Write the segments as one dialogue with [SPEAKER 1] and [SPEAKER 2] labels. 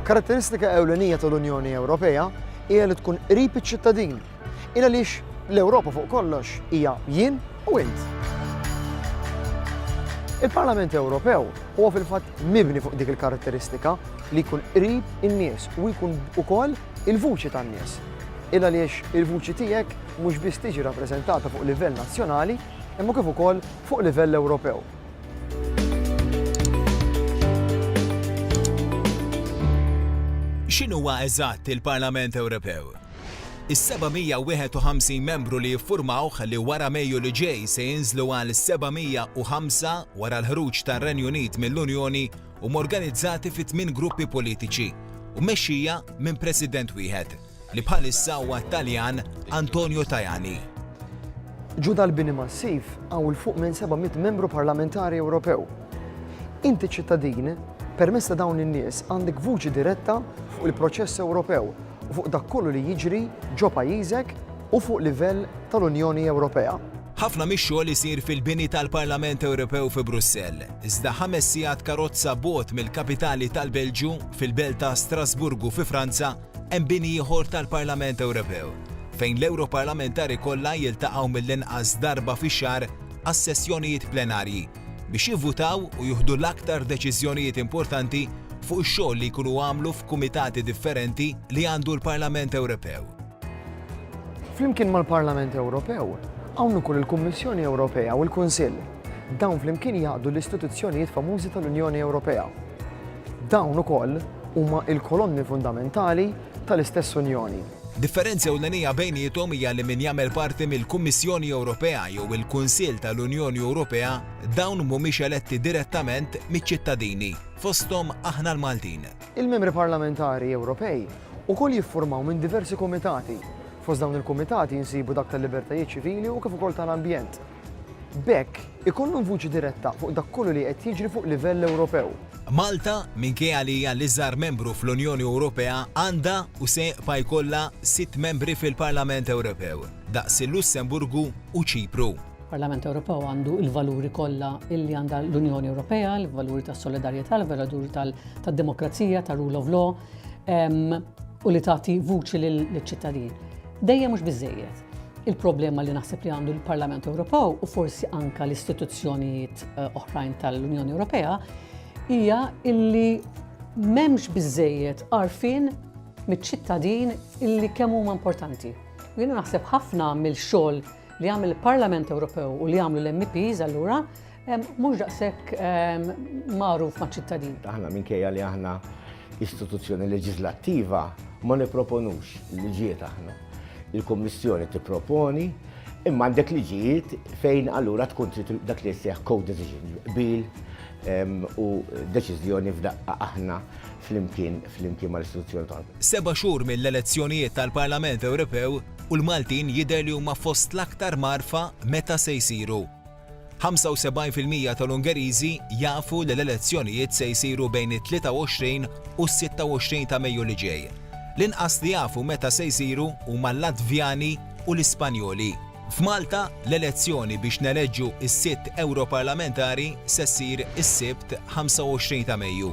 [SPEAKER 1] Karatteristika ewlenija tal-Unjoni Ewropea hija li tkun qrib iċ-ċittadin. Il għaliex l-Ewropa fuq kollox hija jien u int. Il-Parlament Ewropew huwa fil-fatt mibni fuq dik il-karatteristika li jkun qrib in-nies u jkun ukoll il-vuċi tan-nies. Il għaliex il-vuċi tiegħek mhux biss tiġi rappreżentata fuq livell nazzjonali, imma kif ukoll fuq livell Ewropew.
[SPEAKER 2] X'inhuwa eżatt il-Parlament Ewropew? Is-751 membru li jiffurmawh li wara Mejju li ġej se jinżlu għal 705 wara l-ħruġ tar-Renju Unit mill-Unjoni huma organizzati fi 8 gruppi politiċi u mexxija minn President wieħed li bħalissa huwa Taljan Antonio Tajani.
[SPEAKER 1] Ġuda l-bini massiv għaw il-fuq minn 700 membru parlamentari Ewropew. Inti ċittadin, permezz ta' dawn in-nies għandek vuċi diretta fuq il-proċess Ewropew u fuq dak kollu li jiġri ġo pajjiżek u fuq livell tal-Unjoni Ewropea.
[SPEAKER 2] Ħafna mix-xogħol isir fil-bini tal-Parlament Ewropew fi Brussell. Iżda 5 sigħat karozza bogħod mill-kapitali tal-Belġju fil-belt ta' Strasburgu fi Franza hemm bini ieħor tal-Parlament Ewropew fejn l-Ewroparlamentari kollha jiltaqgħu mill-inqas darba fix-xahar għas-sessjonijiet plenarji biex jivvutaw u jieħdu l-aktar deċiżjonijiet importanti fuq ix-xogħol li jkunu għamlu f'kumitati differenti li għandu l-Parlament Ewropew.
[SPEAKER 1] Flimkien mal-Parlament Ewropew, hawn ukoll il-Kummissjoni Ewropea u l-Kunsill. Dawn flimkien jaqdu l-istituzzjonijiet famużi tal-Unjoni Ewropea. Dawn ukoll huma l-kolonni fundamentali tal-istess Unjoni.
[SPEAKER 2] Differenza ewlenija bejniethom hija li min jagħmel parti mill-Kummissjoni Ewropea jew il-Kunsill tal-Unjoni Ewropea dawn mhumiex eletti direttament miċ-ċittadini, fosthom aħna l-Maltin.
[SPEAKER 1] Il-membri parlamentari Ewropej ukoll jiffurmaw minn diversi kumitati. Fost dawn il-kumitati jinsibu dak tal-libertajiet ċivili u kif ukoll tal-ambjent. Bekk ikollhom vuċi diretta fuq dak kollu li qed jiġri fuq livell Ewropew.
[SPEAKER 2] Malta, minkejja li hija l-iżgħar membru fl-Unjoni Ewropea, għandha u se jkollha 6 membri fil-Parlament Ewropew, daqs il-Lussemburgu u Ċipru.
[SPEAKER 3] Il-Parlament Ewropew għandu il-valuri kollha illi għandha l-Unjoni Ewropea, il-valuri tas-solidarjetà, il-valuri tad-demokrazija, tar-rule of law, u li tagħti vuċi lill-ċittadin. Dejjem mhux biżżejjed. Il-problema li naħseb li għandu l-Parlament Ewropew u forsi anke l-istituzzjonijiet oħrajn tal-Unjoni Ewropea hija illi m'hemmx biżżejjed għarfien miċ-ċittadin illi kemm huma importanti. Jiena naħseb ħafna mill-xogħol li jagħmel il-Parlament Ewropew u li jagħmlu l-MEPs allura mhux daqshekk magħruf maċ-ċittadin.
[SPEAKER 4] Aħna minkejja li aħna istituzzjoni leġislattiva ma nipproponux liġijiet aħna. Il-Kommissjoni tipproponi imma għandek liġijiet fejn allura tkun dak li jseħħ co-decision bil u deċiżjoni f'daqqa aħna flimkien mal-istituzzjoni tagħna.
[SPEAKER 2] 7 xhur mill-elezzjonijiet tal-Parlament Ewropew u l-Maltin jidher li huma fost l-aktar marfa meta se jsiru. 75% tal-Ungeriżi jafu li l-elezzjonijiet se jsiru bejn it-23 u s-26 ta' Mejju li ġej. L-inqas li jafu meta se jsiru huma l-Latvjani u l-Ispanjoli. F'Malta, l-elezzjoni biex neleġġu is-6 Ewroparlamentari se ssir is-Sibt 25 ta' Mejju.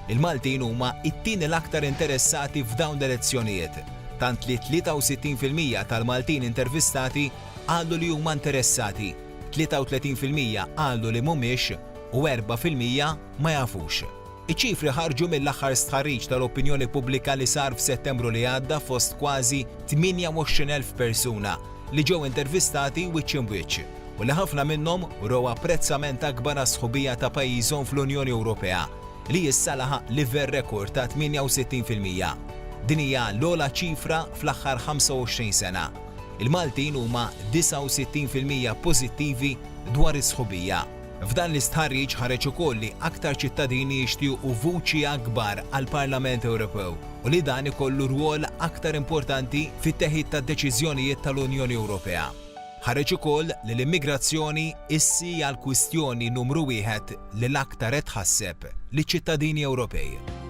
[SPEAKER 2] Il-Maltin huma t-tieni l-aktar interessati f'dawn l-elezzjonijiet, tant li 63% tal-Maltin intervistati qalu li huma interessati, 33% qalu li mhumiex u 4% ma jafux. Iċ-ċifri ħarġu mill-aħħar stħarriġ tal-opinjoni pubblika li sar f'Settembru li għadda fost kważi 28,000 persuna li ġew intervistati wiċċ imwiċċ u li ħafna minnhom raw apprezzament akbar għas-sħubija ta' pajjiżhom fl-Unjoni Ewropea li issa laħaq livell rekord ta' 68%. Din hija l-ogħla ċifra fl-aħħar 25 sena. Il-Maltin huma 69% pożittivi dwar is-sħubija. F'dan l-istħarriġ ħareġ ukoll li aktar ċittadini jixtiequ vuċi akbar għall-Parlament Ewropew u li dan ikollu rwol aktar importanti fit-teħid tad-deċiżjonijiet tal-Unjoni Ewropea. Ħareġ ukoll li l-immigrazzjoni issi għal kwistjoni numru 1 li l-aktar qed tħasseb liċ-ċittadini Ewropej.